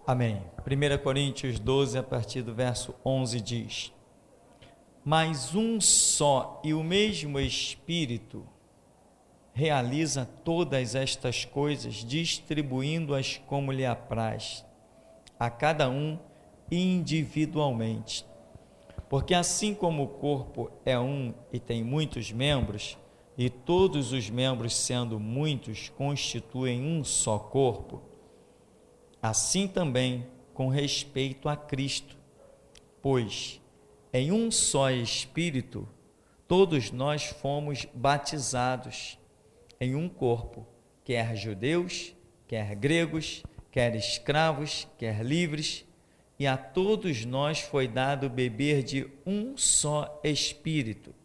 Amém. 1 Coríntios 12, a partir do verso 11 diz: Mas um só e o mesmo Espírito realiza todas estas coisas, distribuindo-as como lhe apraz, a cada um individualmente. Porque assim como o corpo é um e tem muitos membros, e todos os membros, sendo muitos, constituem um só corpo, assim também com respeito a Cristo, pois em um só Espírito todos nós fomos batizados em um corpo, quer judeus, quer gregos, quer escravos, quer livres, e a todos nós foi dado beber de um só Espírito,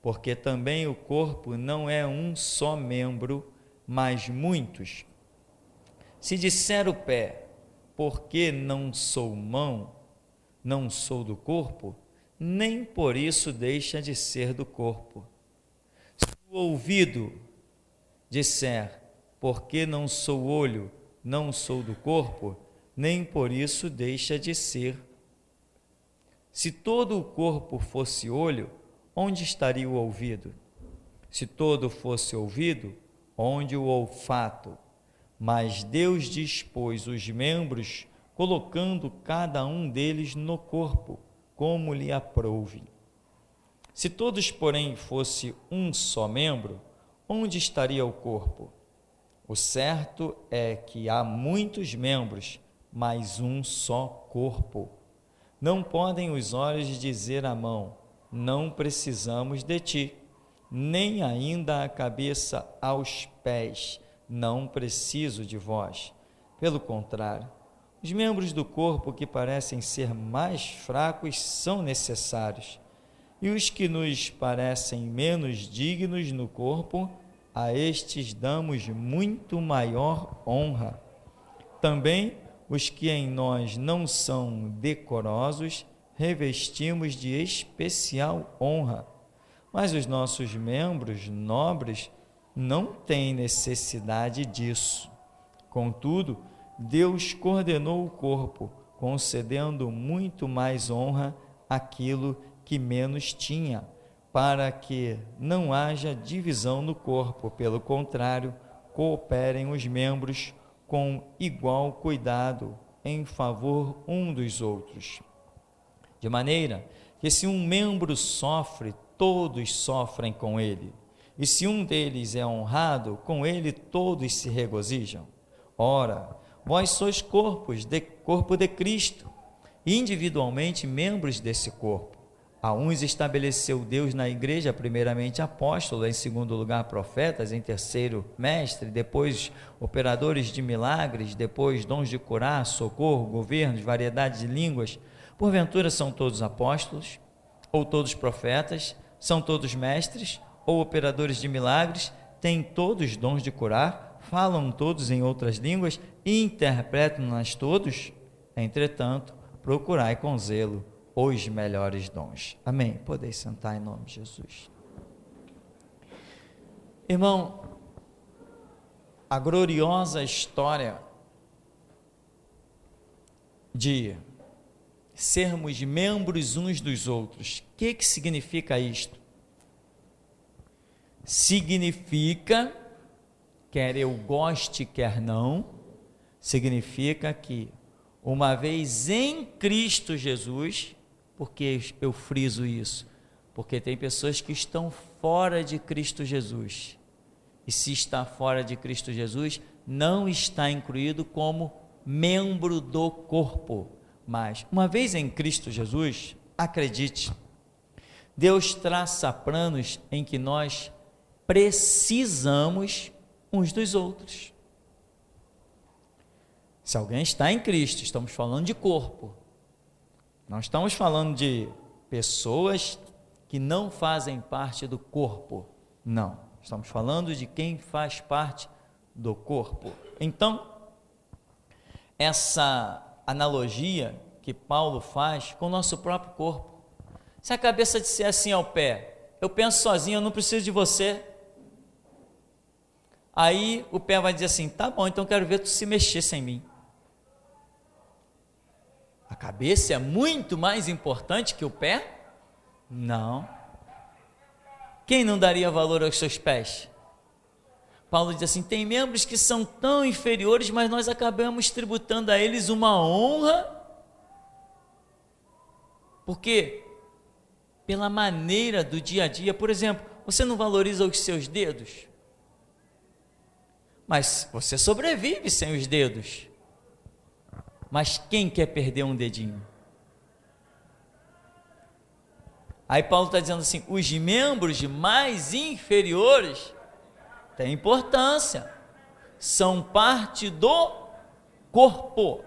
porque também o corpo não é um só membro, mas muitos. Se disser o pé, porque não sou mão, não sou do corpo, nem por isso deixa de ser do corpo. Se o ouvido disser, porque não sou olho, não sou do corpo, nem por isso deixa de ser. Se todo o corpo fosse olho, onde estaria o ouvido? Se todo fosse ouvido, onde o olfato? Mas Deus dispôs os membros, colocando cada um deles no corpo, como lhe aprouve. Se todos, porém, fosse um só membro, onde estaria o corpo? O certo é que há muitos membros, mas um só corpo. Não podem os olhos dizer à mão, não precisamos de ti, nem ainda a cabeça aos pés, não preciso de vós. Pelo contrário, os membros do corpo que parecem ser mais fracos são necessários, e os que nos parecem menos dignos no corpo, a estes damos muito maior honra. Também os que em nós não são decorosos, revestimos de especial honra, mas os nossos membros nobres não têm necessidade disso. Contudo, Deus coordenou o corpo, concedendo muito mais honra àquilo que menos tinha, para que não haja divisão no corpo. Pelo contrário, cooperem os membros com igual cuidado em favor um dos outros. De maneira que se um membro sofre, todos sofrem com ele. E se um deles é honrado, com ele todos se regozijam. Ora, vós sois corpo de Cristo, individualmente membros desse corpo. A uns estabeleceu Deus na igreja, primeiramente apóstolos, em segundo lugar profetas, em terceiro mestre, depois operadores de milagres, depois dons de curar, socorro, governos, variedade de línguas. Porventura são todos apóstolos, ou todos profetas, são todos mestres, ou operadores de milagres, têm todos dons de curar, falam todos em outras línguas e interpretam-nas todos? Entretanto, procurai com zelo os melhores dons. Amém. Podeis sentar em nome de Jesus. Irmão, a gloriosa história de sermos membros uns dos outros, o que significa isto? Significa, quer eu goste, quer não, significa que uma vez em Cristo Jesus, porque eu friso isso? Porque tem pessoas que estão fora de Cristo Jesus, e se está fora de Cristo Jesus, não está incluído como membro do corpo. Mas, uma vez em Cristo Jesus, acredite, Deus traça planos em que nós precisamos uns dos outros. Se alguém está em Cristo, estamos falando de corpo, não estamos falando de pessoas que não fazem parte do corpo, não, estamos falando de quem faz parte do corpo. Então, essa analogia que Paulo faz com o nosso próprio corpo, se a cabeça disser assim ao pé, eu penso sozinho, eu não preciso de você, aí o pé vai dizer assim, tá bom, então quero ver tu se mexer sem mim. cabeça é muito mais importante que o pé? Não. Quem não daria valor aos seus pés? Paulo diz assim: tem membros que são tão inferiores, mas nós acabamos tributando a eles uma honra, porque pela maneira do dia a dia. Por exemplo, você não valoriza os seus dedos, mas você sobrevive sem os dedos. Mas quem quer perder um dedinho? Aí Paulo está dizendo assim: os membros mais inferiores têm importância, são parte do corpo,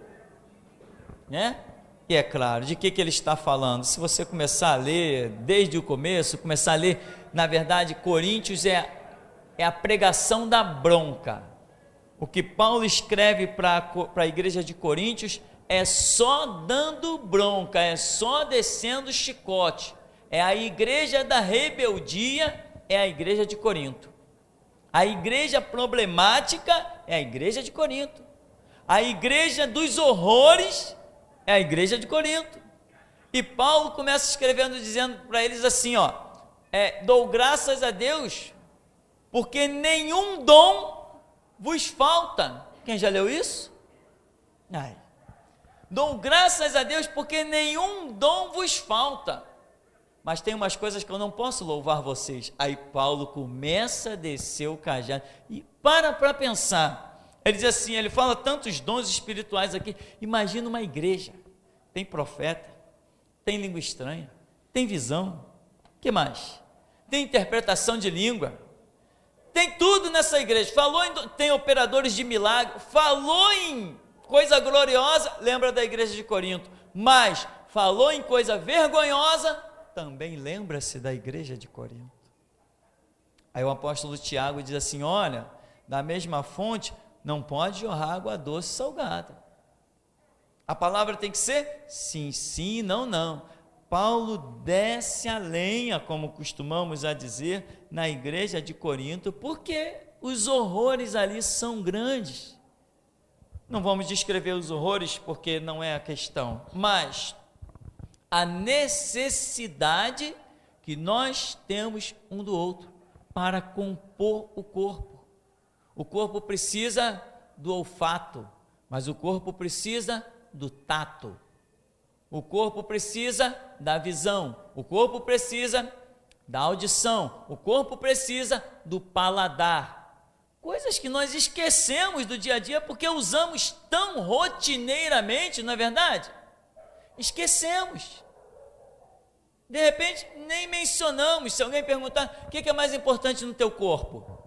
né? E é claro, de que ele está falando? Se você começar a ler desde o começo, começar a ler, na verdade, Coríntios é a pregação da bronca. O que Paulo escreve para a igreja de Coríntios é só dando bronca, é só descendo chicote. É a igreja da rebeldia, é a igreja de Corinto. A igreja problemática é a igreja de Corinto. A igreja dos horrores é a igreja de Corinto. E Paulo começa escrevendo, dizendo para eles assim, dou graças a Deus, porque nenhum dom vos falta. Quem já leu isso? Dou graças a Deus, porque nenhum dom vos falta. Mas tem umas coisas que eu não posso louvar vocês. Aí Paulo começa a descer o cajado e para pensar. Ele diz assim, ele fala tantos dons espirituais aqui. Imagina uma igreja, tem profeta, tem língua estranha, tem visão, o que mais? Tem interpretação de língua, tem tudo nessa igreja. Tem operadores de milagre, falou em coisa gloriosa, lembra da igreja de Corinto, mas falou em coisa vergonhosa, também lembra-se da igreja de Corinto. Aí o apóstolo Tiago diz assim, olha, da mesma fonte não pode jorrar água doce e salgada. A palavra tem que ser sim, sim, não, não. Paulo desce a lenha, como costumamos a dizer, na igreja de Corinto, porque os horrores ali são grandes. Não vamos descrever os horrores, porque não é a questão, mas a necessidade que nós temos um do outro para compor o corpo. O corpo precisa do olfato, mas o corpo precisa do tato. O corpo precisa da visão, o corpo precisa da audição, o corpo precisa do paladar. Coisas que nós esquecemos do dia a dia porque usamos tão rotineiramente, não é verdade? Esquecemos. De repente, nem mencionamos. Se alguém perguntar, o que é mais importante no teu corpo?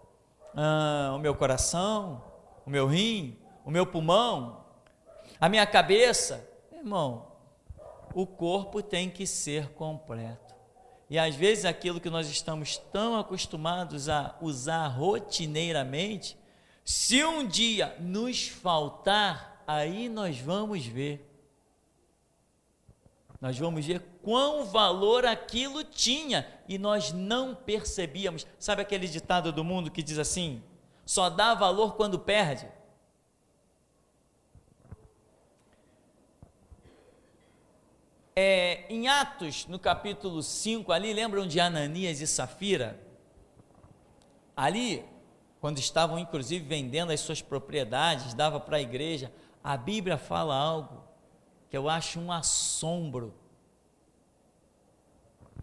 O meu coração, o meu rim, o meu pulmão, a minha cabeça. Irmão, o corpo tem que ser completo. E às vezes aquilo que nós estamos tão acostumados a usar rotineiramente, se um dia nos faltar, aí nós vamos ver. Nós vamos ver quão valor aquilo tinha e nós não percebíamos. Sabe aquele ditado do mundo que diz assim, só dá valor quando perde? Em Atos, no capítulo 5, ali, lembram de Ananias e Safira? Ali, quando estavam inclusive vendendo as suas propriedades, dava para a igreja, a Bíblia fala algo que eu acho um assombro.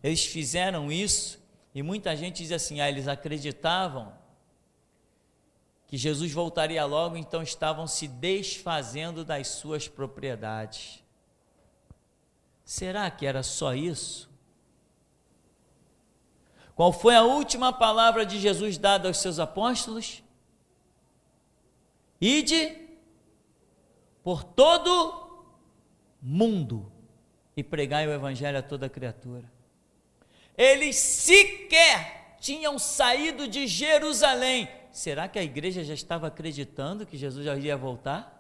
Eles fizeram isso e muita gente diz assim, eles acreditavam que Jesus voltaria logo, então estavam se desfazendo das suas propriedades. Será que era só isso? Qual foi a última palavra de Jesus dada aos seus apóstolos? Ide por todo mundo e pregai o evangelho a toda criatura. Eles sequer tinham saído de Jerusalém. Será que a igreja já estava acreditando que Jesus já ia voltar?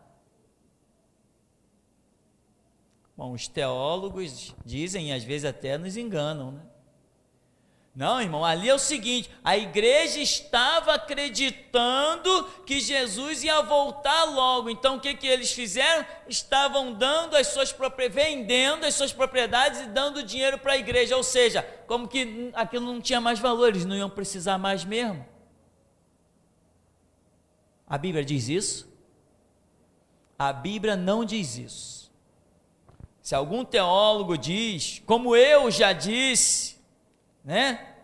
Bom, os teólogos dizem, e às vezes até nos enganam, né? Não, irmão, ali é o seguinte, a igreja estava acreditando que Jesus ia voltar logo. Então o que eles fizeram? Estavam dando vendendo as suas propriedades e dando dinheiro para a igreja, ou seja, como que aquilo não tinha mais valor, eles não iam precisar mais mesmo. A Bíblia diz isso? A Bíblia não diz isso. Se algum teólogo diz, como eu já disse, né?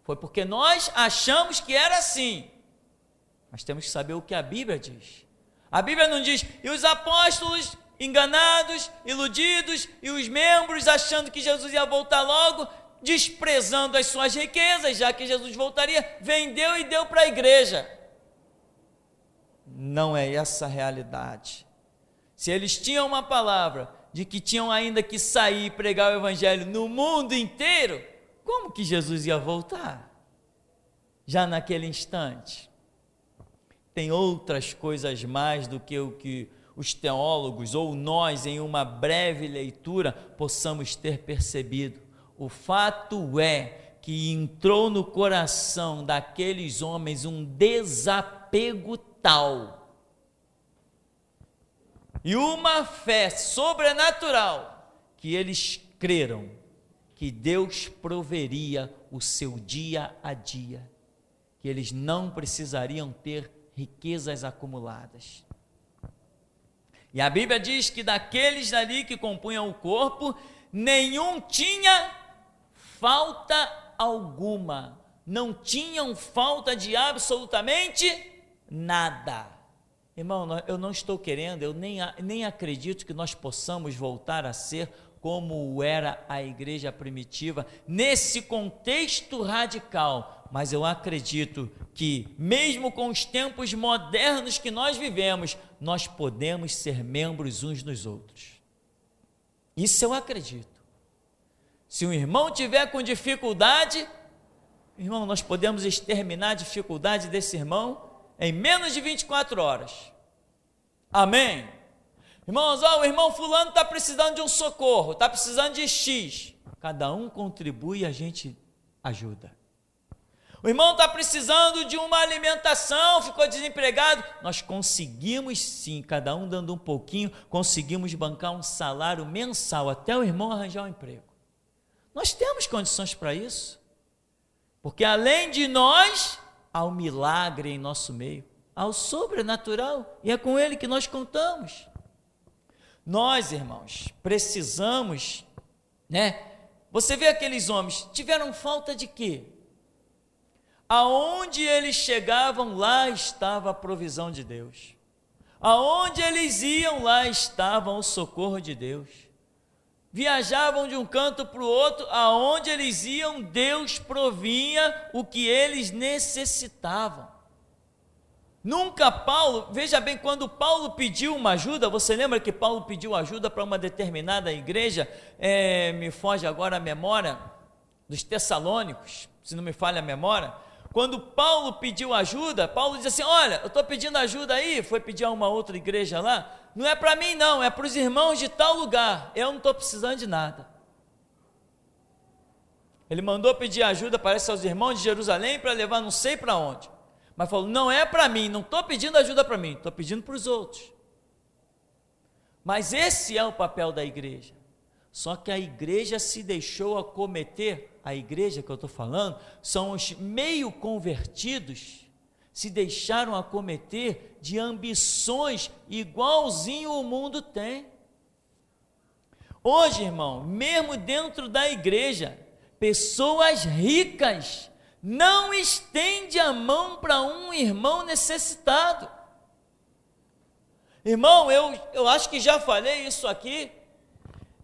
Foi porque nós achamos que era assim. Mas temos que saber o que a Bíblia diz. A Bíblia não diz, e os apóstolos enganados, iludidos, e os membros achando que Jesus ia voltar logo, desprezando as suas riquezas, já que Jesus voltaria, vendeu e deu para a igreja. Não é essa a realidade. Se eles tinham uma palavra de que tinham ainda que sair e pregar o evangelho no mundo inteiro, como que Jesus ia voltar? Já naquele instante. Tem outras coisas mais do que o que os teólogos ou nós, em uma breve leitura, possamos ter percebido. O fato é que entrou no coração daqueles homens um desapego tal e uma fé sobrenatural que eles creram que Deus proveria o seu dia a dia, que eles não precisariam ter riquezas acumuladas. E a Bíblia diz que daqueles ali que compunham o corpo, nenhum tinha falta alguma, não tinham falta de absolutamente nada. Irmão, eu não estou querendo, eu nem acredito que nós possamos voltar a ser como era a igreja primitiva, nesse contexto radical, mas eu acredito que, mesmo com os tempos modernos que nós vivemos, nós podemos ser membros uns dos outros. Isso eu acredito. Se um irmão tiver com dificuldade, irmão, nós podemos exterminar a dificuldade desse irmão em menos de 24 horas. Amém? Irmãos, o irmão fulano está precisando de um socorro, está precisando de X. Cada um contribui e a gente ajuda. O irmão está precisando de uma alimentação, ficou desempregado. Nós conseguimos sim, cada um dando um pouquinho, conseguimos bancar um salário mensal até o irmão arranjar um emprego. Nós temos condições para isso. Porque além de nós, há um milagre em nosso meio, há o sobrenatural, e é com ele que nós contamos. Nós, irmãos, precisamos, né? Você vê aqueles homens, tiveram falta de quê? Aonde eles chegavam, lá estava a provisão de Deus. Aonde eles iam, lá estava o socorro de Deus. Viajavam de um canto para o outro, aonde eles iam, Deus provinha o que eles necessitavam. Nunca Paulo, veja bem, quando Paulo pediu uma ajuda, você lembra que Paulo pediu ajuda para uma determinada igreja, me foge agora a memória, dos Tessalônicos, se não me falha a memória. Quando Paulo pediu ajuda, Paulo disse assim, olha, eu estou pedindo ajuda aí, foi pedir a uma outra igreja lá, não é para mim não, é para os irmãos de tal lugar, eu não estou precisando de nada. Ele mandou pedir ajuda, parece, aos irmãos de Jerusalém, para levar não sei para onde, mas falou, não é para mim, não estou pedindo ajuda para mim, estou pedindo para os outros. Mas esse é o papel da igreja, só que a igreja se deixou acometer, a igreja que eu estou falando, são os meio convertidos, se deixaram acometer de ambições igualzinho o mundo tem. Hoje, irmão, mesmo dentro da igreja, pessoas ricas não estendem a mão para um irmão necessitado. Irmão, eu acho que já falei isso aqui,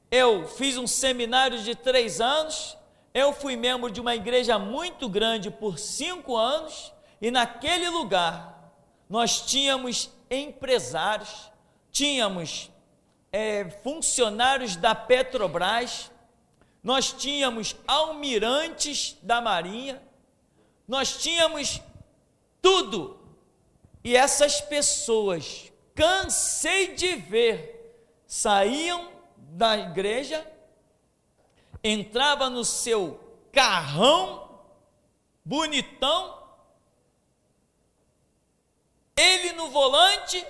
eu fiz um seminário de 3 anos, eu fui membro de uma igreja muito grande por 5 anos, e naquele lugar, nós tínhamos empresários, tínhamos funcionários da Petrobras, nós tínhamos almirantes da Marinha, nós tínhamos tudo, e essas pessoas, cansei de ver, saíam da igreja, entrava no seu carrão bonitão, ele no volante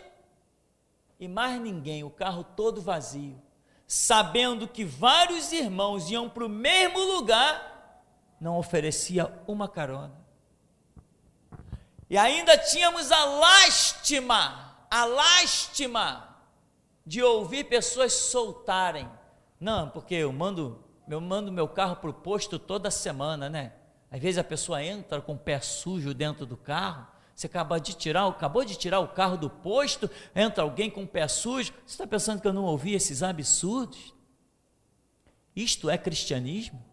e mais ninguém, o carro todo vazio, sabendo que vários irmãos iam para o mesmo lugar, não oferecia uma carona. E ainda tínhamos a lástima de ouvir pessoas soltarem. Não, porque eu mando meu carro para o posto toda semana, né? Às vezes a pessoa entra com o pé sujo dentro do carro, você acabou de tirar o carro do posto, entra alguém com o pé sujo, você está pensando que eu não ouvi esses absurdos? Isto é cristianismo?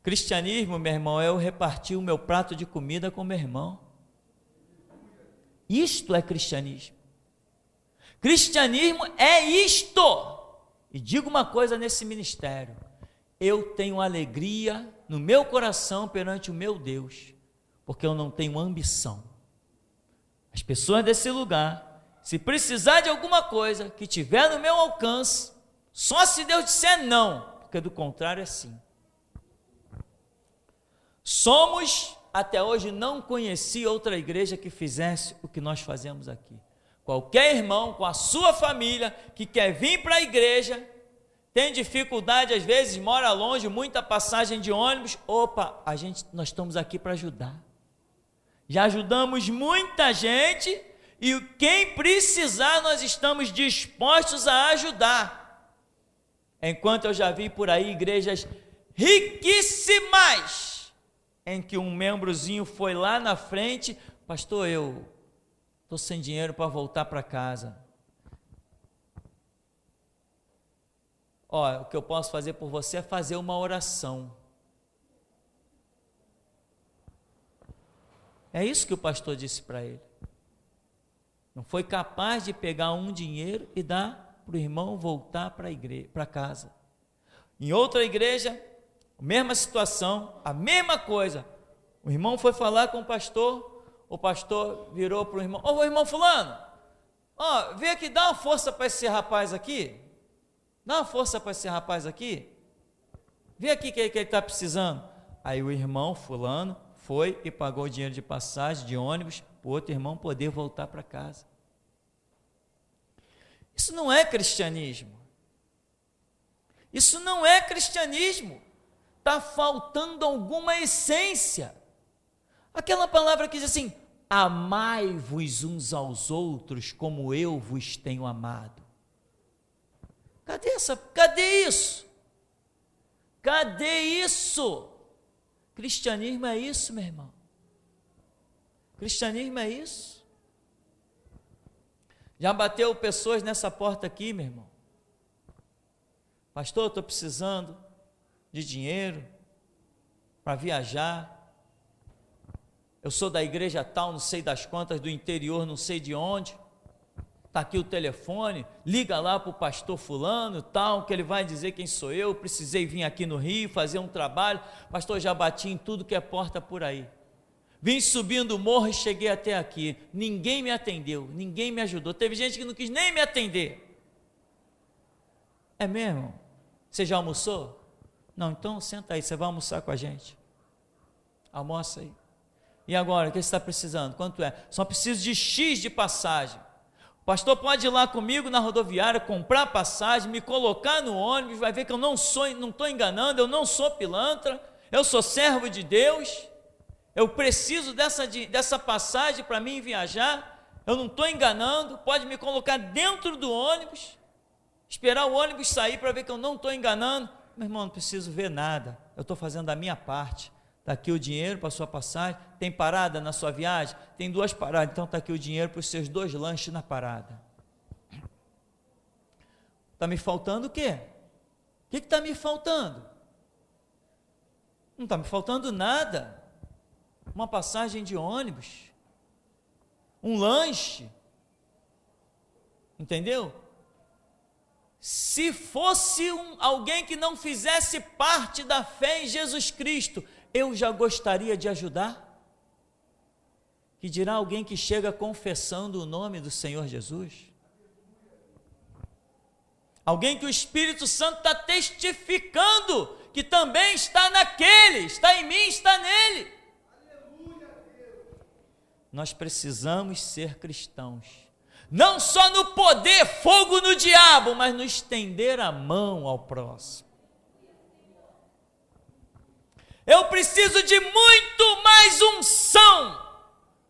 Cristianismo, meu irmão, é eu repartir o meu prato de comida com meu irmão. Isto é cristianismo. Cristianismo é isto. E digo uma coisa nesse ministério: eu tenho alegria no meu coração perante o meu Deus, porque eu não tenho ambição. As pessoas desse lugar, se precisar de alguma coisa que tiver no meu alcance, só se Deus disser não, porque do contrário é sim. Até hoje não conheci outra igreja que fizesse o que nós fazemos aqui. Qualquer irmão com a sua família que quer vir para a igreja, tem dificuldade, às vezes mora longe, muita passagem de ônibus, nós estamos aqui para ajudar. Já ajudamos muita gente e quem precisar nós estamos dispostos a ajudar. Enquanto eu já vi por aí igrejas riquíssimas, em que um membrozinho foi lá na frente: pastor, eu estou sem dinheiro para voltar para casa. O que eu posso fazer por você é fazer uma oração. É isso que o pastor disse para ele. Não foi capaz de pegar um dinheiro e dar para o irmão voltar para casa. Em outra igreja, mesma situação, a mesma coisa. O irmão foi falar com o pastor virou para o irmão: ô irmão fulano, vem aqui, dá uma força para esse rapaz aqui. Dá uma força para esse rapaz aqui. Vê aqui que ele está precisando. Aí o irmão fulano foi e pagou o dinheiro de passagem, de ônibus, para o outro irmão poder voltar para casa. Isso não é cristianismo. Isso não é cristianismo. Está faltando alguma essência. Aquela palavra que diz assim: amai-vos uns aos outros como eu vos tenho amado. Cadê isso? Cadê isso? Cristianismo é isso, meu irmão. Cristianismo é isso. Já bateu pessoas nessa porta aqui, meu irmão: pastor, estou precisando de dinheiro para viajar. Eu sou da igreja tal, não sei das quantas, do interior, não sei de onde. Está aqui o telefone, liga lá para o pastor fulano, tal, que ele vai dizer quem sou eu. Precisei vir aqui no Rio fazer um trabalho. Pastor, já bati em tudo que é porta por aí. Vim subindo o morro e cheguei até aqui. Ninguém me atendeu, ninguém me ajudou. Teve gente que não quis nem me atender. É mesmo? Você já almoçou? Não, então senta aí, você vai almoçar com a gente. Almoça aí. E agora, o que você está precisando? Quanto é? Só preciso de X de passagem. O pastor pode ir lá comigo na rodoviária, comprar passagem, me colocar no ônibus, vai ver que eu não estou enganando, eu não sou pilantra, eu sou servo de Deus, eu preciso dessa passagem para mim viajar, eu não estou enganando. Pode me colocar dentro do ônibus, esperar o ônibus sair para ver que eu não estou enganando. Meu irmão, não preciso ver nada, eu estou fazendo a minha parte. Está aqui o dinheiro para a sua passagem. Tem parada na sua viagem? Tem 2 paradas, então está aqui o dinheiro para os seus 2 lanches na parada. Está me faltando o quê? O que está me faltando? Não está me faltando nada. Uma passagem de ônibus, um lanche, entendeu? Se fosse alguém que não fizesse parte da fé em Jesus Cristo, eu já gostaria de ajudar. Que dirá alguém que chega confessando o nome do Senhor Jesus? Alguém que o Espírito Santo está testificando que também está naquele, está em mim, está nele. Nós precisamos ser cristãos, não só no poder, fogo no diabo, mas no estender a mão ao próximo. Eu preciso de muito mais unção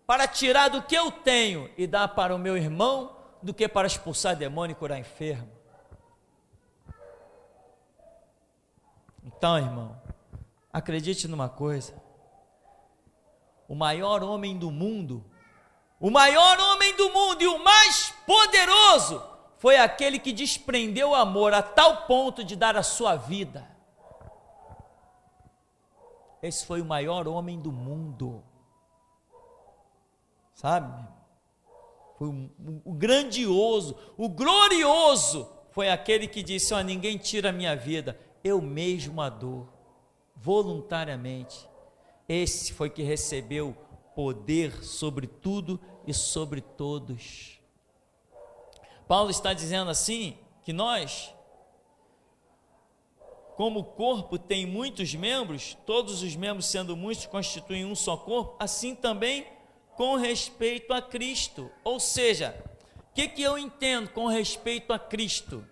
para tirar do que eu tenho e dar para o meu irmão, do que para expulsar demônio e curar enfermo. Então, irmão, acredite numa coisa: o maior homem do mundo e o mais poderoso foi aquele que desprendeu o amor a tal ponto de dar a sua vida. Esse foi o maior homem do mundo, sabe? Foi o grandioso, o glorioso, foi aquele que disse: ó, ninguém tira a minha vida, eu mesmo a dou, voluntariamente. Esse foi que recebeu poder sobre tudo e sobre todos. Paulo está dizendo assim, que nós, como o corpo tem muitos membros, todos os membros sendo muitos constituem um só corpo, assim também com respeito a Cristo. Ou seja, o que eu entendo com respeito a Cristo?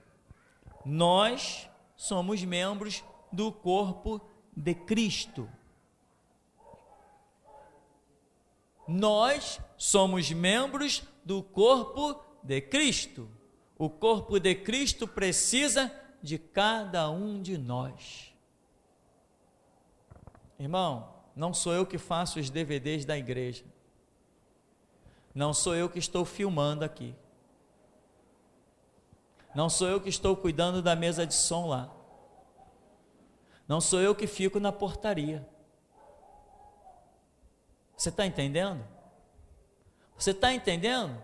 Nós somos membros do corpo de Cristo. Nós somos membros do corpo de Cristo. O corpo de Cristo precisa de cada um de nós. Irmão, não sou eu que faço os DVDs da igreja. Não sou eu que estou filmando aqui. Não sou eu que estou cuidando da mesa de som lá. Não sou eu que fico na portaria. Você está entendendo? Você está entendendo?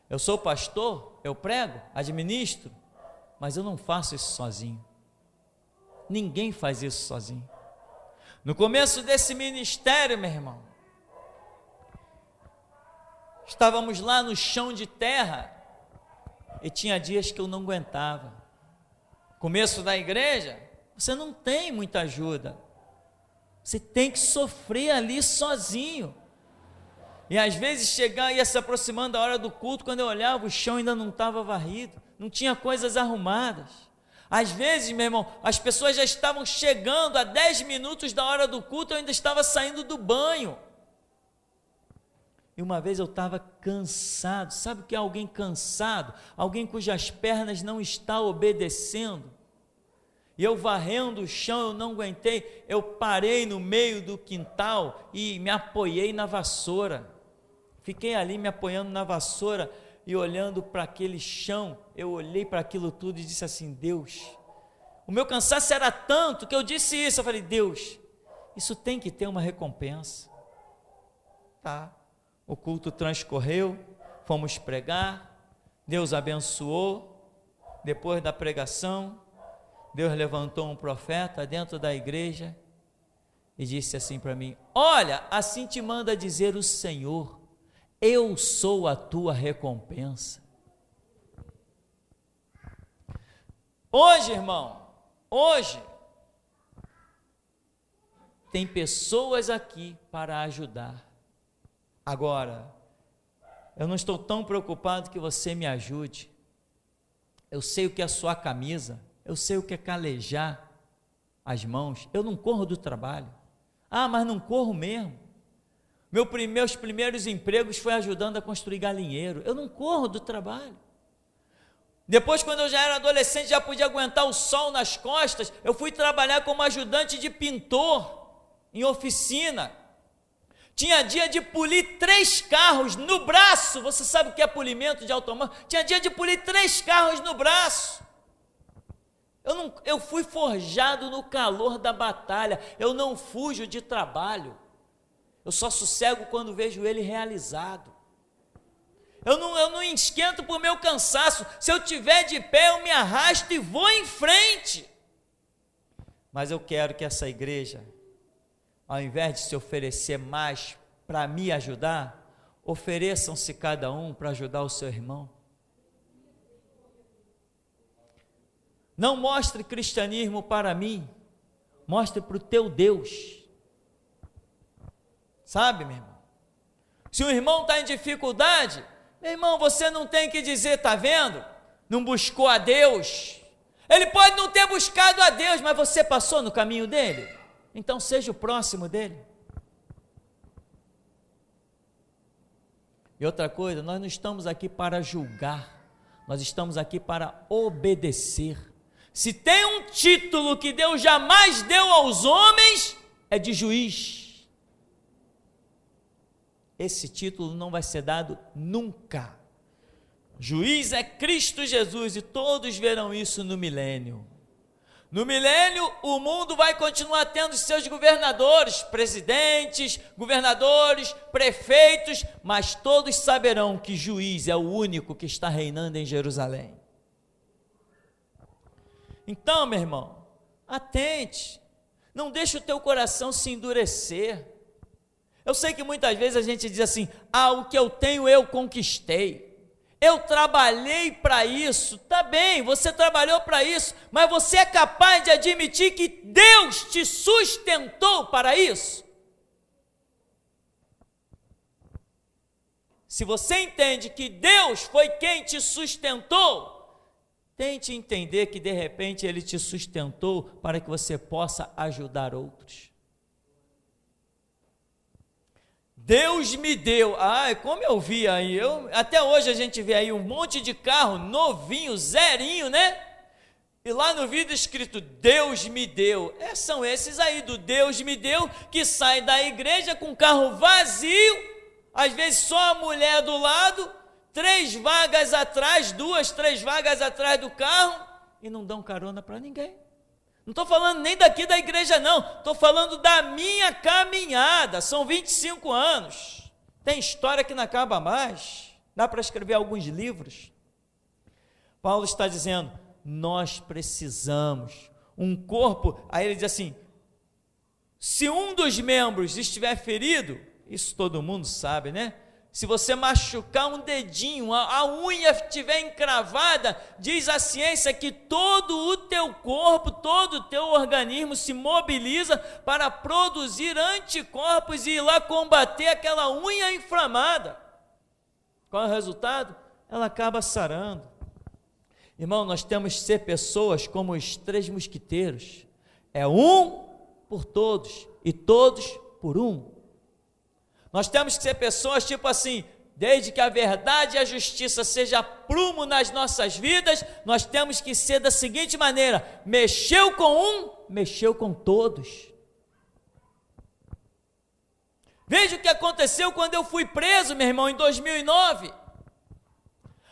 Eu sou pastor, eu prego, administro, mas eu não faço isso sozinho. Ninguém faz isso sozinho. No começo desse ministério, meu irmão, estávamos lá no chão de terra e tinha dias que eu não aguentava. Começo da igreja, você não tem muita ajuda. Você tem que sofrer ali sozinho. E às vezes chegar e ia se aproximando da hora do culto, quando eu olhava, o chão ainda não estava varrido, não tinha coisas arrumadas. Às vezes, meu irmão, as pessoas já estavam chegando a 10 minutos da hora do culto, eu ainda estava saindo do banho. E uma vez eu estava cansado. Sabe o que é alguém cansado? Alguém cujas pernas não estão obedecendo. E eu varrendo o chão, eu não aguentei, eu parei no meio do quintal e me apoiei na vassoura. Fiquei ali me apoiando na vassoura e olhando para aquele chão. Eu olhei para aquilo tudo e disse assim: Deus, o meu cansaço era tanto que eu disse isso. Eu falei: Deus, isso tem que ter uma recompensa. Tá. O culto transcorreu, fomos pregar, Deus abençoou. Depois da pregação, Deus levantou um profeta dentro da igreja e disse assim para mim: olha, assim te manda dizer o Senhor, eu sou a tua recompensa. Hoje, irmão, hoje, tem pessoas aqui para ajudar. Agora, eu não estou tão preocupado que você me ajude. Eu sei o que é suar camisa, eu sei o que é calejar as mãos. Eu não corro do trabalho. Ah, mas não corro mesmo. Meus primeiros empregos foi ajudando a construir galinheiro. Eu não corro do trabalho. Depois, quando eu já era adolescente, já podia aguentar o sol nas costas, eu fui trabalhar como ajudante de pintor em oficina. Tinha dia de polir 3 carros no braço. Você sabe o que é polimento de automóvel? Tinha dia de polir 3 carros no braço. Eu fui forjado no calor da batalha. Eu não fujo de trabalho. Eu só sossego quando vejo ele realizado. Eu não esquento por meu cansaço. Se eu estiver de pé, eu me arrasto e vou em frente. Mas eu quero que essa igreja, ao invés de se oferecer mais para me ajudar, ofereçam-se cada um para ajudar o seu irmão. Não mostre cristianismo para mim, mostre para o teu Deus. Sabe, meu irmão? Se o irmão está em dificuldade, meu irmão, você não tem que dizer, está vendo? Não buscou a Deus. Ele pode não ter buscado a Deus, mas você passou no caminho dele. Então seja o próximo dele. E outra coisa, nós não estamos aqui para julgar, nós estamos aqui para obedecer. Se tem um título que Deus jamais deu aos homens, é de juiz. Esse título não vai ser dado nunca. Juiz é Cristo Jesus e todos verão isso no milênio. No milênio, o mundo vai continuar tendo seus governadores, presidentes, governadores, prefeitos, mas todos saberão que juiz é o único que está reinando em Jerusalém. Então, meu irmão, atente, não deixe o teu coração se endurecer. Eu sei que muitas vezes a gente diz assim, o que eu tenho eu conquistei, eu trabalhei para isso. Tá bem, você trabalhou para isso, mas você é capaz de admitir que Deus te sustentou para isso? Se você entende que Deus foi quem te sustentou, tente entender que de repente Ele te sustentou para que você possa ajudar outros. Deus me deu, como eu vi aí, até hoje a gente vê aí um monte de carro novinho, zerinho, né? E lá no vídeo escrito, Deus me deu. São esses aí do Deus me deu, que saem da igreja com carro vazio, às vezes só a mulher do lado, 3 vagas atrás, 2, 3 vagas atrás do carro, e não dão carona para ninguém. Não estou falando nem daqui da igreja não, estou falando da minha caminhada, são 25 anos, tem história que não acaba mais, dá para escrever alguns livros. Paulo está dizendo, nós precisamos, um corpo, aí ele diz assim, se um dos membros estiver ferido, isso todo mundo sabe, né? Se você machucar um dedinho, a unha estiver encravada, diz a ciência que todo o teu corpo, todo o teu organismo se mobiliza para produzir anticorpos e ir lá combater aquela unha inflamada. Qual é o resultado? Ela acaba sarando. Irmão, nós temos que ser pessoas como os 3 mosquiteiros. É um por todos e todos por um. Nós temos que ser pessoas tipo assim, desde que a verdade e a justiça seja prumo nas nossas vidas, nós temos que ser da seguinte maneira, mexeu com um, mexeu com todos. Veja o que aconteceu quando eu fui preso, meu irmão, em 2009.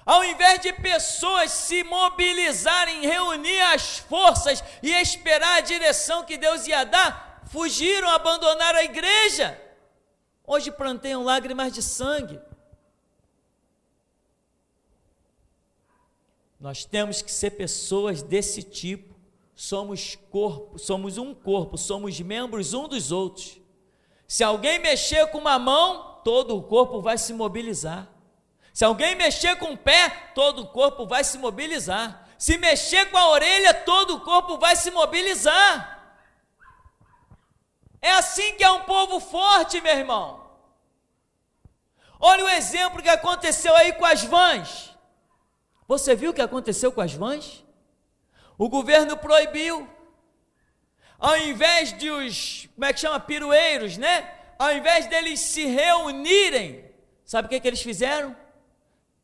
Ao invés de pessoas se mobilizarem, reunir as forças e esperar a direção que Deus ia dar, fugiram, abandonaram a igreja. Hoje planteiam lágrimas de sangue. Nós temos que ser pessoas desse tipo. Somos corpo, somos um corpo, somos membros um dos outros. Se alguém mexer com uma mão, todo o corpo vai se mobilizar. Se alguém mexer com o pé, todo o corpo vai se mobilizar. Se mexer com a orelha, todo o corpo vai se mobilizar. É assim que é um povo forte, meu irmão. Olha o exemplo que aconteceu aí com as vans. Você viu o que aconteceu com as vans? O governo proibiu. Ao invés de os, pirueiros, né? Ao invés deles se reunirem, sabe o que eles fizeram?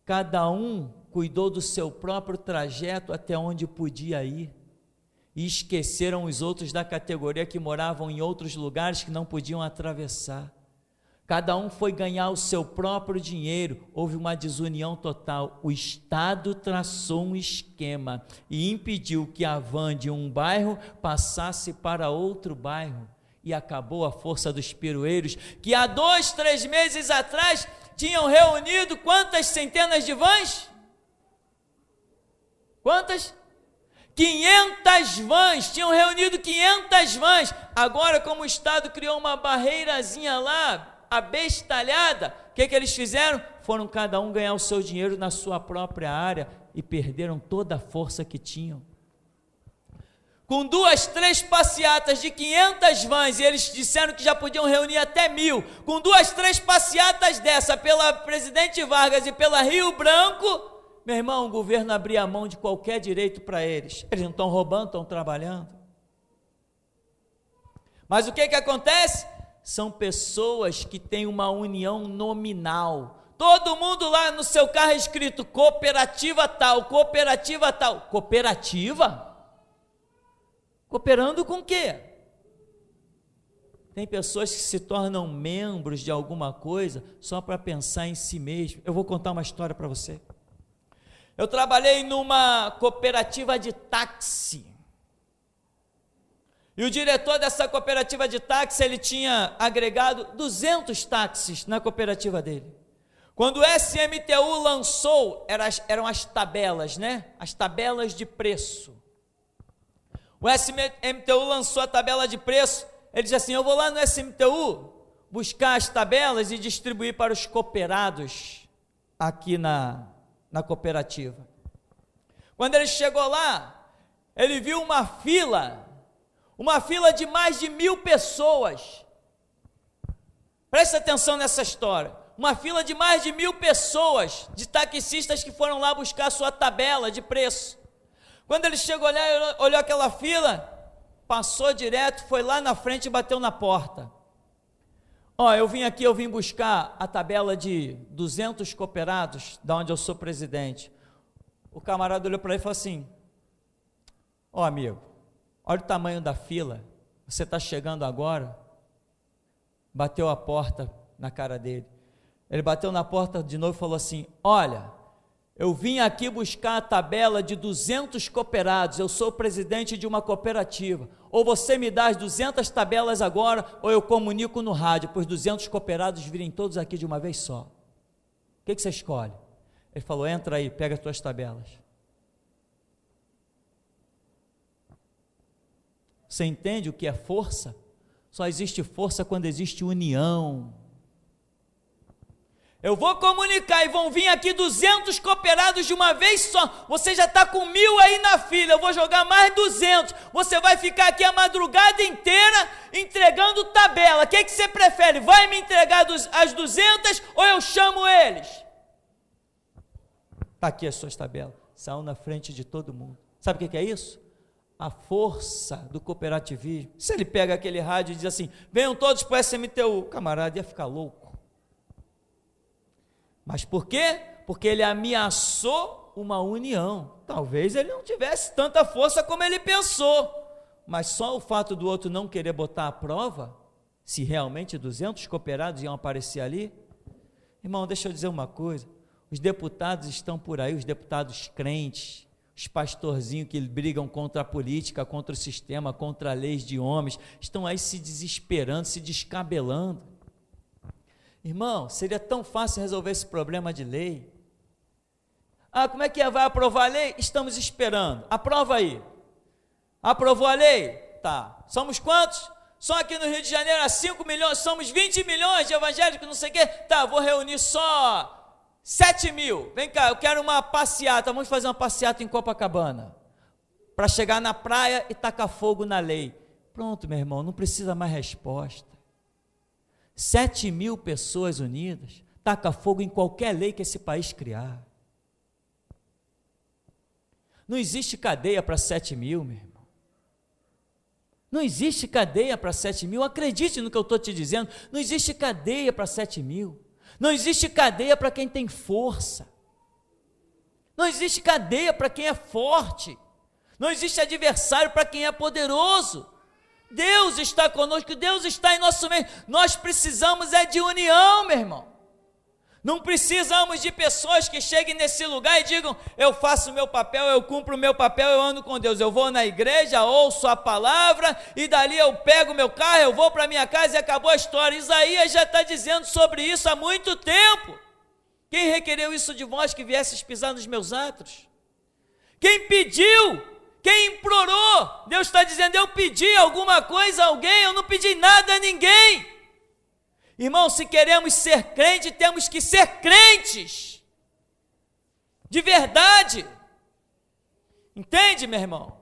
Cada um cuidou do seu próprio trajeto até onde podia ir. E esqueceram os outros da categoria que moravam em outros lugares que não podiam atravessar. Cada um foi ganhar o seu próprio dinheiro, houve uma desunião total. O Estado traçou um esquema e impediu que a van de um bairro passasse para outro bairro. E acabou a força dos pirueiros, que há 2, 3 meses atrás tinham reunido quantas centenas de vans? Quantas? 500 vans, tinham reunido 500 vans. Agora, como o Estado criou uma barreirazinha lá, abestalhada, o que eles fizeram? Foram cada um ganhar o seu dinheiro na sua própria área e perderam toda a força que tinham. com 2, 3 passeatas de 500 vans, e eles disseram que já podiam reunir até 1000, com 2, 3 passeatas dessa, pela Presidente Vargas e pela Rio Branco, meu irmão, o governo abria a mão de qualquer direito para eles. Eles não estão roubando, estão trabalhando. Mas o que acontece? São pessoas que têm uma união nominal. Todo mundo lá no seu carro é escrito cooperativa tal, cooperativa tal. Cooperativa? Cooperando com o quê? Tem pessoas que se tornam membros de alguma coisa só para pensar em si mesmo. Eu vou contar uma história para você. Eu trabalhei numa cooperativa de táxi. E o diretor dessa cooperativa de táxi, ele tinha agregado 200 táxis na cooperativa dele. Quando o SMTU lançou, eram as tabelas, né? As tabelas de preço. O SMTU lançou a tabela de preço, ele disse assim, eu vou lá no SMTU buscar as tabelas e distribuir para os cooperados aqui na cooperativa. Quando ele chegou lá, ele viu uma fila de mais de 1000 pessoas. Presta atenção nessa história. Uma fila de mais de 1000 pessoas, de taxistas que foram lá buscar a sua tabela de preço. Quando ele chegou lá, olhou aquela fila, passou direto, foi lá na frente e bateu na porta. Eu vim buscar a tabela de 200 cooperados, da onde eu sou presidente. O camarada olhou para ele e falou assim, amigo, olha o tamanho da fila, você está chegando agora? Bateu a porta na cara dele. Ele bateu na porta de novo e falou assim, olha, eu vim aqui buscar a tabela de 200 cooperados, eu sou presidente de uma cooperativa, ou você me dá as 200 tabelas agora, ou eu comunico no rádio, para os 200 cooperados virem todos aqui de uma vez só. O que você escolhe? Ele falou, entra aí, pega as tuas tabelas. Você entende o que é força? Só existe força quando existe união. Eu vou comunicar e vão vir aqui 200 cooperados de uma vez só. Você já está com 1000 aí na fila, eu vou jogar mais 200. Você vai ficar aqui a madrugada inteira entregando tabela. O que você prefere? Vai me entregar as 200 ou eu chamo eles? Está aqui as suas tabelas. Saiu na frente de todo mundo. Sabe o que é isso? A força do cooperativismo. Se ele pega aquele rádio e diz assim, venham todos para o SMTU, o camarada ia ficar louco. Mas por quê? Porque ele ameaçou uma união. Talvez ele não tivesse tanta força como ele pensou, mas só o fato do outro não querer botar à prova, se realmente 200 cooperados iam aparecer ali. Irmão, deixa eu dizer uma coisa, os deputados estão por aí, os deputados crentes, os pastorzinhos que brigam contra a política, contra o sistema, contra leis de homens, estão aí se desesperando, se descabelando. Irmão, seria tão fácil resolver esse problema de lei. Como é que vai aprovar a lei? Estamos esperando. Aprova aí. Aprovou a lei? Tá. Somos quantos? Só aqui no Rio de Janeiro há 5 milhões, somos 20 milhões de evangélicos, não sei o quê. Tá, vou reunir só 7 mil. Vem cá, eu quero uma passeata. Vamos fazer uma passeata em Copacabana. Para chegar na praia e tacar fogo na lei. Pronto, meu irmão, não precisa mais resposta. 7.000 pessoas unidas, taca fogo em qualquer lei que esse país criar. Não existe cadeia para 7.000, meu irmão. Não existe cadeia para 7.000, acredite no que eu estou te dizendo, não existe cadeia para 7.000, não existe cadeia para quem tem força, não existe cadeia para quem é forte, não existe adversário para quem é poderoso. Deus está conosco, Deus está em nosso meio, nós precisamos de união, meu irmão. Não precisamos de pessoas que cheguem nesse lugar e digam, eu faço o meu papel, eu cumpro o meu papel, eu ando com Deus, eu vou na igreja, ouço a palavra, e dali eu pego o meu carro, eu vou para minha casa e acabou a história. Isaías já está dizendo sobre isso há muito tempo. Quem requereu isso de vós que viesses pisar nos meus atos? Quem pediu? Quem implorou? Deus está dizendo, eu pedi alguma coisa a alguém, eu não pedi nada a ninguém. Irmão, se queremos ser crentes, temos que ser crentes, de verdade. Entende, meu irmão?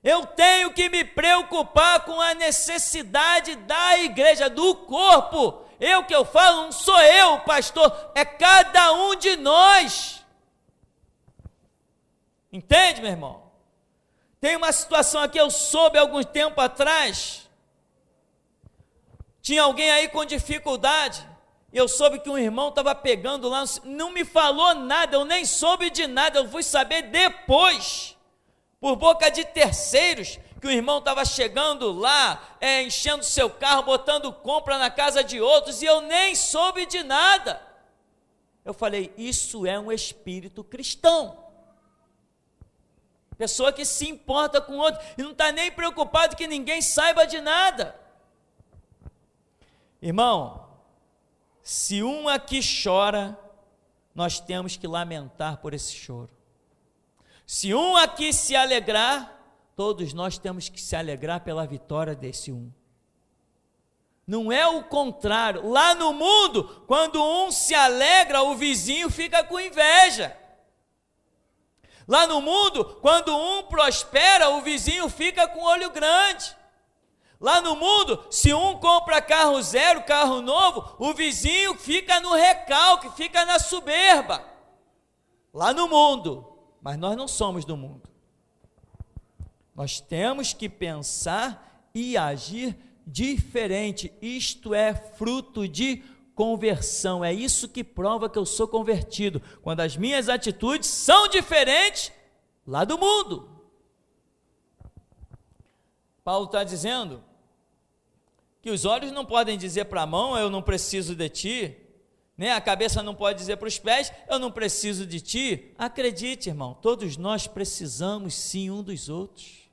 Eu tenho que me preocupar com a necessidade da igreja, do corpo. Eu que eu falo, não sou eu, pastor, é cada um de nós. Entende, meu irmão? Tem uma situação aqui, eu soube algum tempo atrás, tinha alguém aí com dificuldade, eu soube que um irmão estava pegando lá, não me falou nada, eu nem soube de nada, eu fui saber depois, por boca de terceiros, que o irmão estava chegando lá, enchendo seu carro, botando compra na casa de outros, e eu nem soube de nada. Eu falei, isso é um espírito cristão. Pessoa que se importa com o outro, e não está nem preocupado que ninguém saiba de nada. Irmão, se um aqui chora, nós temos que lamentar por esse choro. Se um aqui se alegrar, todos nós temos que se alegrar pela vitória desse um. Não é o contrário. Lá no mundo, quando um se alegra, o vizinho fica com inveja. Lá no mundo, quando um prospera, o vizinho fica com olho grande. Lá no mundo, se um compra carro zero, carro novo, o vizinho fica no recalque, fica na soberba. Lá no mundo. Mas nós não somos do mundo. Nós temos que pensar e agir diferente. Isto é fruto de conversão. É isso que prova que eu sou convertido. Quando as minhas atitudes são diferentes lá do mundo. Paulo está dizendo que os olhos não podem dizer para a mão, eu não preciso de ti. Né? A cabeça não pode dizer para os pés, eu não preciso de ti. Acredite, irmão, todos nós precisamos sim um dos outros.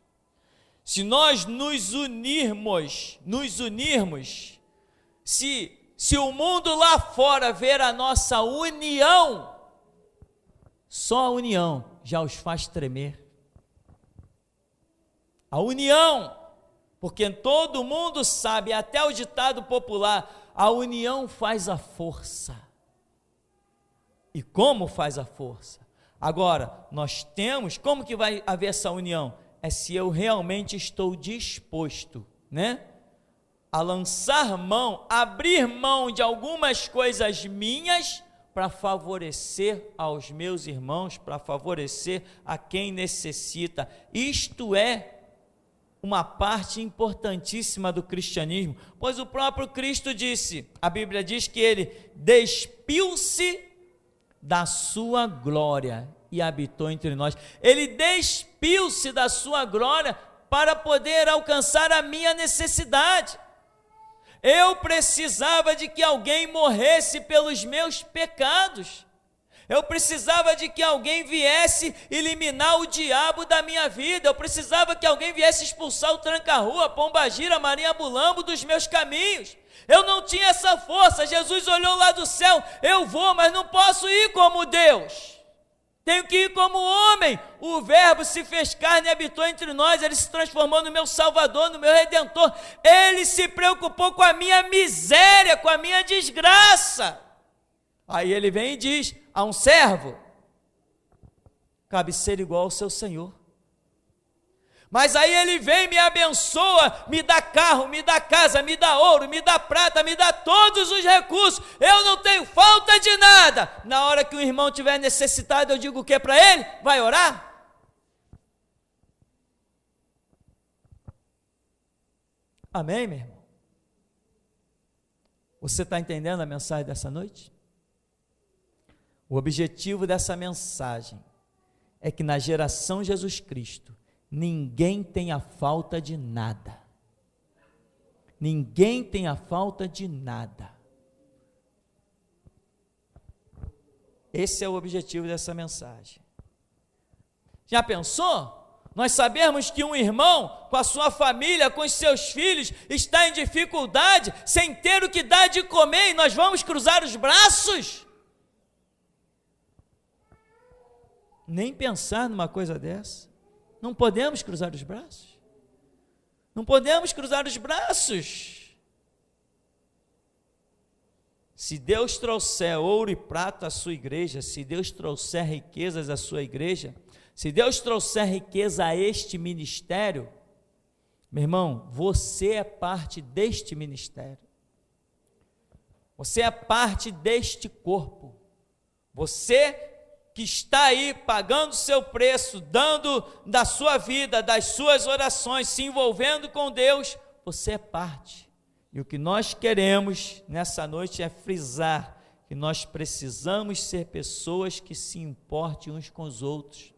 Se nós nos unirmos, se o mundo lá fora ver a nossa união, só a união já os faz tremer. A união, porque todo mundo sabe, até o ditado popular, a união faz a força. E como faz a força? Agora, nós temos, como que vai haver essa união? É se eu realmente estou disposto, né? A lançar mão, abrir mão de algumas coisas minhas para favorecer aos meus irmãos, para favorecer a quem necessita. Isto é uma parte importantíssima do cristianismo, pois o próprio Cristo disse, a Bíblia diz que ele despiu-se da sua glória e habitou entre nós. Ele despiu-se da sua glória para poder alcançar a minha necessidade. Eu precisava de que alguém morresse pelos meus pecados. Eu precisava de que alguém viesse eliminar o diabo da minha vida. Eu precisava que alguém viesse expulsar o tranca-rua, pombagira, Maria Bulambo dos meus caminhos. Eu não tinha essa força. Jesus olhou lá do céu, eu vou, mas não posso ir como Deus. Tenho que ir como homem. O verbo se fez carne e habitou entre nós. Ele se transformou no meu Salvador, no meu Redentor. Ele se preocupou com a minha miséria, com a minha desgraça. Aí ele vem e diz a um servo, cabe ser igual ao seu senhor. Mas aí ele vem, me abençoa, me dá carro, me dá casa, me dá ouro, me dá prata, me dá todos os recursos, eu não tenho falta de nada. Na hora que o irmão tiver necessitado, eu digo o que para ele? Vai orar? Amém, meu irmão? Você está entendendo a mensagem dessa noite? O objetivo dessa mensagem é que na geração Jesus Cristo, ninguém tenha falta de nada. Ninguém tenha falta de nada. Esse é o objetivo dessa mensagem. Já pensou? Nós sabemos que um irmão, com a sua família, com os seus filhos, está em dificuldade, sem ter o que dar de comer, e nós vamos cruzar os braços? Nem pensar numa coisa dessa. Não podemos cruzar os braços. Não podemos cruzar os braços. Se Deus trouxer ouro e prata à sua igreja, se Deus trouxer riquezas à sua igreja, Se Deus trouxer riqueza a este ministério, meu irmão, você é parte deste ministério. Você é parte deste corpo. Você que está aí pagando o seu preço, dando da sua vida, das suas orações, se envolvendo com Deus, você é parte. E o que nós queremos nessa noite é frisar que nós precisamos ser pessoas que se importem uns com os outros.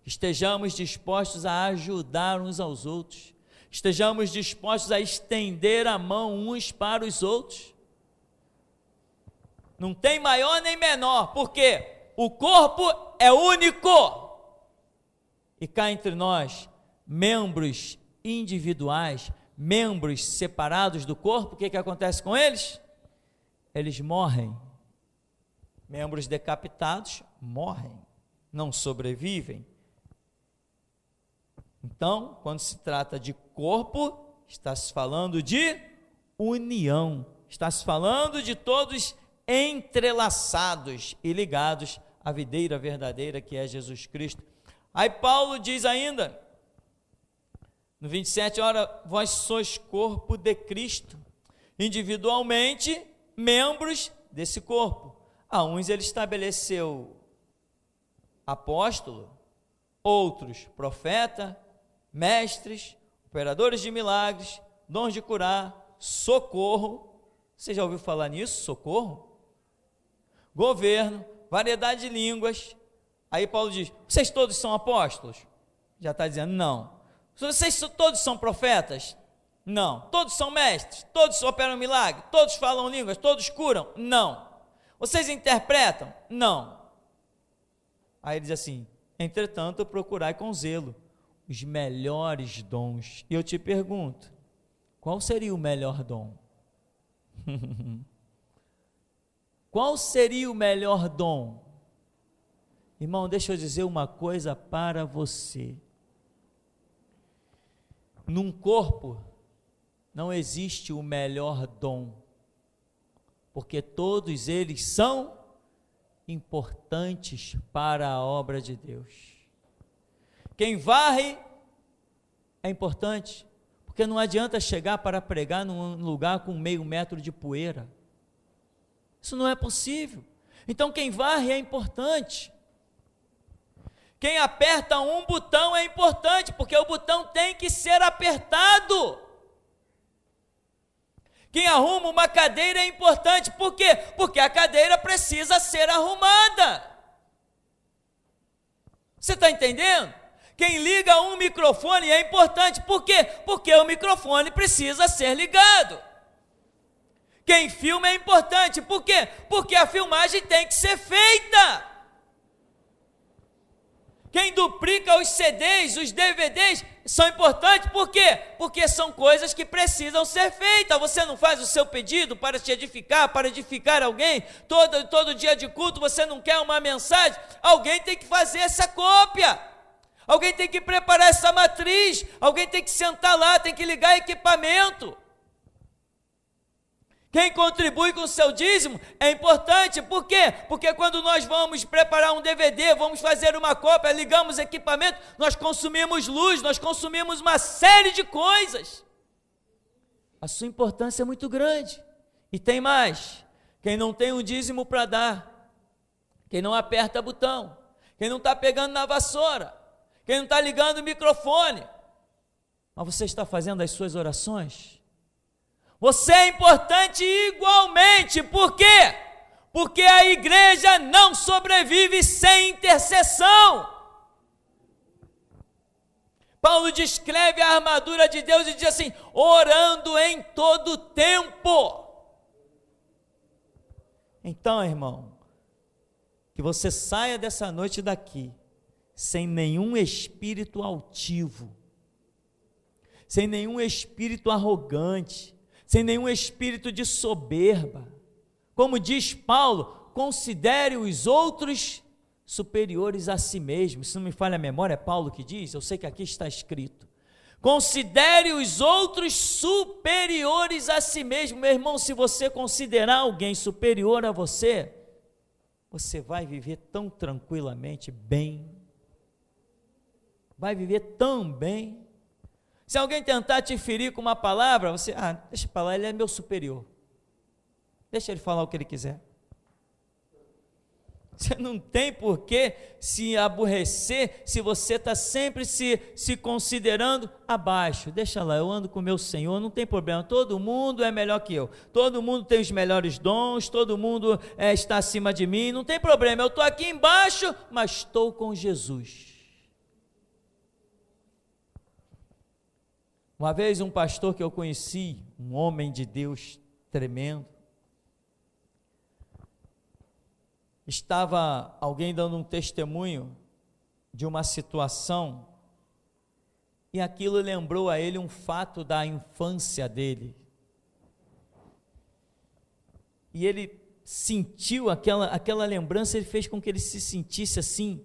Estejamos dispostos a ajudar uns aos outros. Estejamos dispostos a estender a mão uns para os outros. Não tem maior nem menor, porque o corpo é único. E cá entre nós, membros individuais, membros separados do corpo, o que acontece com eles? Eles morrem. Membros decapitados morrem, não sobrevivem. Então, quando se trata de corpo, está se falando de união, está se falando de todos entrelaçados e ligados à videira verdadeira que é Jesus Cristo. Aí Paulo diz ainda, no 27, ora, vós sois corpo de Cristo, individualmente membros desse corpo. A uns ele estabeleceu apóstolo, outros profeta, mestres, operadores de milagres, dons de curar, socorro. Você já ouviu falar nisso? Socorro? Governo, variedade de línguas. Aí Paulo diz, vocês todos são apóstolos? Já está dizendo, não. Vocês todos são profetas? Não. Todos são mestres? Todos operam milagre? Todos falam línguas? Todos curam? Não. Vocês interpretam? Não. Aí ele diz assim, entretanto, procurai com zelo os melhores dons. E eu te pergunto, qual seria o melhor dom? Qual seria o melhor dom? Irmão, deixa eu dizer uma coisa para você. Num corpo não existe o melhor dom, porque todos eles são importantes para a obra de Deus. Quem varre é importante, porque não adianta chegar para pregar num lugar com meio metro de poeira. Isso não é possível. Então quem varre é importante. Quem aperta um botão é importante, porque o botão tem que ser apertado. Quem arruma uma cadeira é importante, por quê? Porque a cadeira precisa ser arrumada. Você está entendendo? Quem liga um microfone é importante, por quê? Porque o microfone precisa ser ligado. Quem filma é importante, por quê? Porque a filmagem tem que ser feita. Quem duplica os CDs, os DVDs, são importantes, por quê? Porque são coisas que precisam ser feitas. Você não faz o seu pedido para te edificar, para edificar alguém, todo dia de culto você não quer uma mensagem, alguém tem que fazer essa cópia, alguém tem que preparar essa matriz, alguém tem que sentar lá, tem que ligar equipamento. Quem contribui com o seu dízimo é importante, por quê? Porque quando nós vamos preparar um DVD, vamos fazer uma cópia, ligamos equipamento, nós consumimos luz, nós consumimos uma série de coisas. A sua importância é muito grande. E tem mais, quem não tem um dízimo para dar, quem não aperta botão, quem não está pegando na vassoura, quem não está ligando o microfone, mas você está fazendo as suas orações? Você é importante igualmente, por quê? Porque a igreja não sobrevive sem intercessão. Paulo descreve a armadura de Deus e diz assim, orando em todo tempo. Então, irmão, que você saia dessa noite daqui, sem nenhum espírito altivo, sem nenhum espírito arrogante, sem nenhum espírito de soberba. Como diz Paulo, considere os outros superiores a si mesmo. Se não me falha a memória, é Paulo que diz, eu sei que aqui está escrito. Considere os outros superiores a si mesmo. Meu irmão, se você considerar alguém superior a você, você vai viver tão tranquilamente bem. vai viver tão bem. Se alguém tentar te ferir com uma palavra, você, deixa para lá, ele é meu superior. Deixa ele falar o que ele quiser. Você não tem por que se aborrecer se você está sempre se considerando abaixo. Deixa lá, eu ando com o meu Senhor, não tem problema. Todo mundo é melhor que eu. Todo mundo tem os melhores dons, todo mundo está acima de mim. Não tem problema, eu estou aqui embaixo, mas estou com Jesus. Uma vez um pastor que eu conheci, um homem de Deus tremendo, estava alguém dando um testemunho de uma situação, e aquilo lembrou a ele um fato da infância dele, e ele sentiu aquela lembrança, ele fez com que ele se sentisse assim,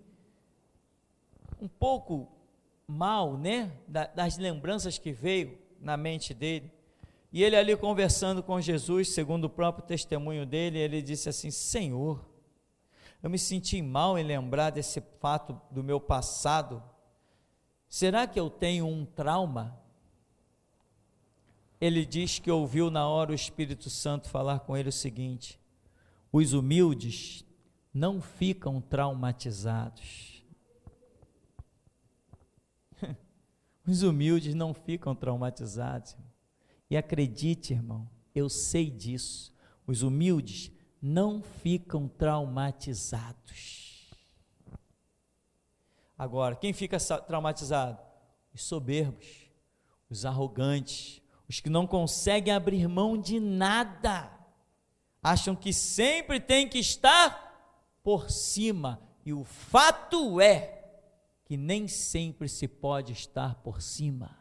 um pouco mal, né, das lembranças que veio na mente dele, e ele ali conversando com Jesus, segundo o próprio testemunho dele, ele disse assim: Senhor, eu me senti mal em lembrar desse fato do meu passado. Será que eu tenho um trauma? Ele diz que ouviu na hora o Espírito Santo falar com ele o seguinte: os humildes não ficam traumatizados. Os humildes não ficam traumatizados. E acredite, irmão, eu sei disso. Os humildes não ficam traumatizados. Agora, quem fica traumatizado? Os soberbos, os arrogantes, os que não conseguem abrir mão de nada, acham que sempre tem que estar por cima, e o fato é que nem sempre se pode estar por cima.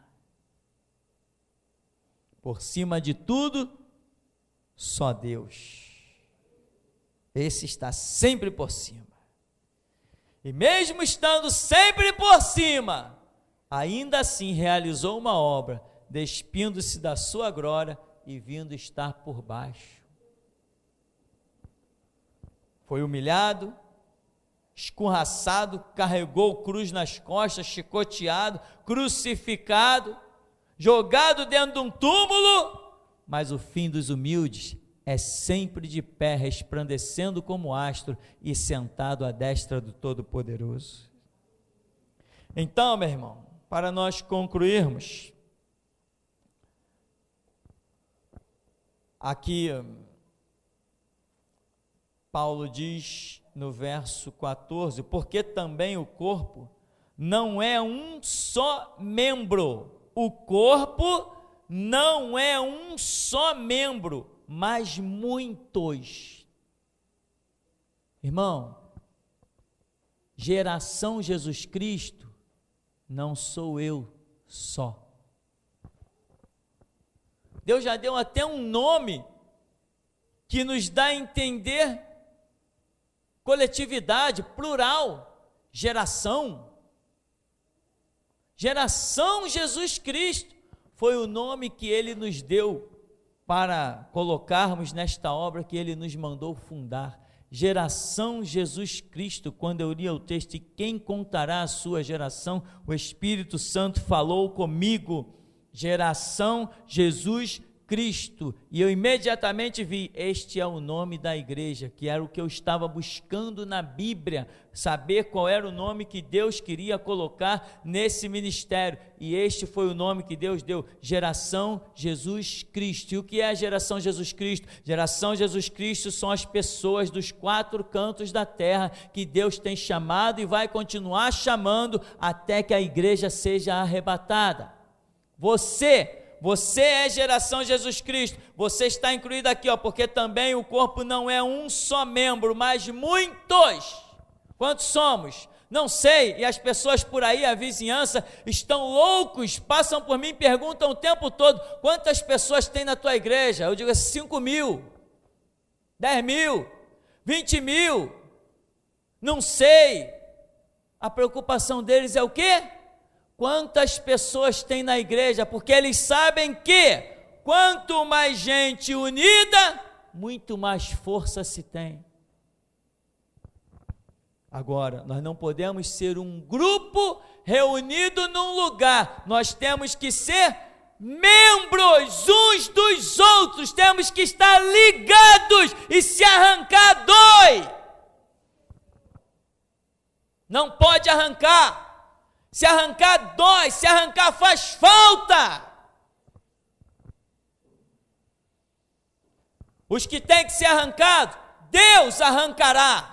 Por cima de tudo, só Deus. Esse está sempre por cima. E mesmo estando sempre por cima, ainda assim realizou uma obra, despindo-se da sua glória e vindo estar por baixo. Foi humilhado, escorraçado, carregou cruz nas costas, chicoteado, crucificado, jogado dentro de um túmulo, mas o fim dos humildes é sempre de pé, resplandecendo como astro e sentado à destra do Todo-Poderoso. Então, meu irmão, para nós concluirmos, aqui Paulo diz no verso 14, porque também o corpo não é um só membro, o corpo não é um só membro, mas muitos. Irmão, geração Jesus Cristo não sou eu só. Deus já deu até um nome que nos dá a entender coletividade, plural, geração. Geração Jesus Cristo foi o nome que Ele nos deu para colocarmos nesta obra que Ele nos mandou fundar. Geração Jesus Cristo. Quando eu li o texto, e quem contará a sua geração? O Espírito Santo falou comigo, geração Jesus Cristo, e eu imediatamente vi, este é o nome da igreja, que era o que eu estava buscando na Bíblia, saber qual era o nome que Deus queria colocar nesse ministério, e este foi o nome que Deus deu, geração Jesus Cristo. E o que é a geração Jesus Cristo? Geração Jesus Cristo são as pessoas dos 4 cantos da terra, que Deus tem chamado e vai continuar chamando, até que a igreja seja arrebatada. Você é geração Jesus Cristo, você está incluído aqui, porque também o corpo não é um só membro, mas muitos. Quantos somos? Não sei, e as pessoas por aí, a vizinhança, estão loucos, passam por mim e perguntam o tempo todo, quantas pessoas tem na tua igreja? Eu digo assim, 5.000, 10.000, 20.000, não sei. A preocupação deles é o quê? Quantas pessoas tem na igreja, porque eles sabem que quanto mais gente unida, muito mais força se tem. Agora, nós não podemos ser um grupo reunido num lugar, nós temos que ser membros uns dos outros, temos que estar ligados, e se arrancar, dói. Não pode arrancar, se arrancar dói, se arrancar faz falta. Os que têm que ser arrancados, Deus arrancará,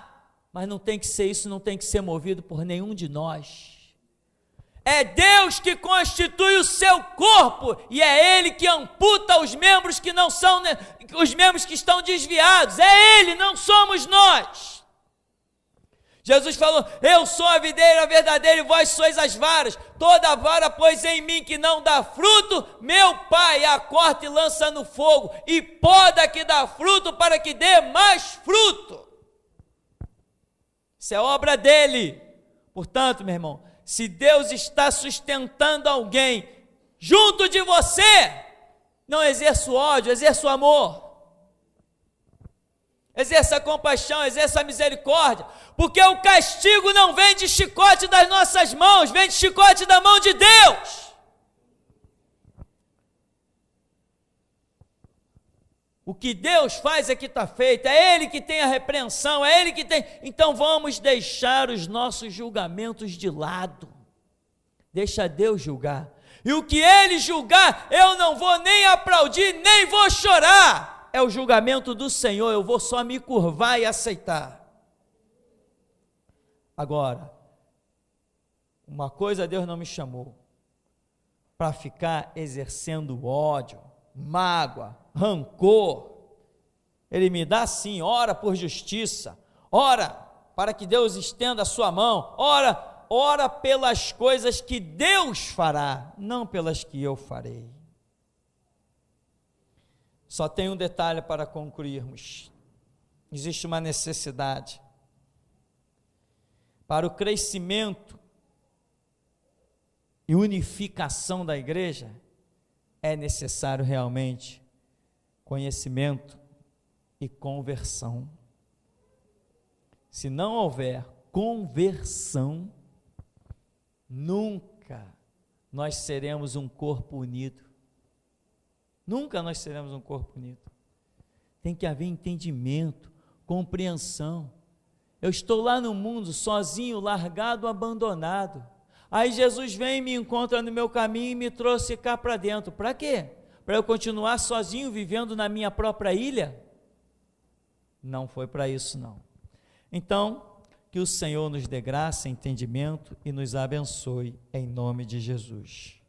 mas não tem que ser isso, não tem que ser movido por nenhum de nós. É Deus que constitui o seu corpo, e é Ele que amputa os membros que não são, os membros que estão desviados, é Ele, não somos nós. Jesus falou: eu sou a videira verdadeira e vós sois as varas. Toda vara, pois, em mim que não dá fruto, meu Pai a corta e lança no fogo, e poda que dá fruto, para que dê mais fruto. Isso é obra dele. Portanto, meu irmão, se Deus está sustentando alguém junto de você, não exerça o ódio, exerça o amor. Exerça a compaixão, exerça a misericórdia, porque o castigo não vem de chicote das nossas mãos, vem de chicote da mão de Deus. O que Deus faz é que está feito, é Ele que tem a repreensão, é Ele que tem. Então vamos deixar os nossos julgamentos de lado, deixa Deus julgar, e o que Ele julgar, eu não vou nem aplaudir, nem vou chorar. É o julgamento do Senhor, eu vou só me curvar e aceitar. Agora, uma coisa Deus não me chamou, para ficar exercendo ódio, mágoa, rancor. Ele me dá sim, ora por justiça, ora para que Deus estenda a sua mão, ora pelas coisas que Deus fará, não pelas que eu farei. Só tem um detalhe para concluirmos. Existe uma necessidade. Para o crescimento e unificação da igreja, é necessário realmente conhecimento e conversão. Se não houver conversão, nunca nós seremos um corpo unido. Nunca nós seremos um corpo unido. Tem que haver entendimento, compreensão. Eu estou lá no mundo, sozinho, largado, abandonado. Aí Jesus vem e me encontra no meu caminho e me trouxe cá para dentro. Para quê? Para eu continuar sozinho, vivendo na minha própria ilha? Não foi para isso, não. Então, que o Senhor nos dê graça, entendimento e nos abençoe, em nome de Jesus.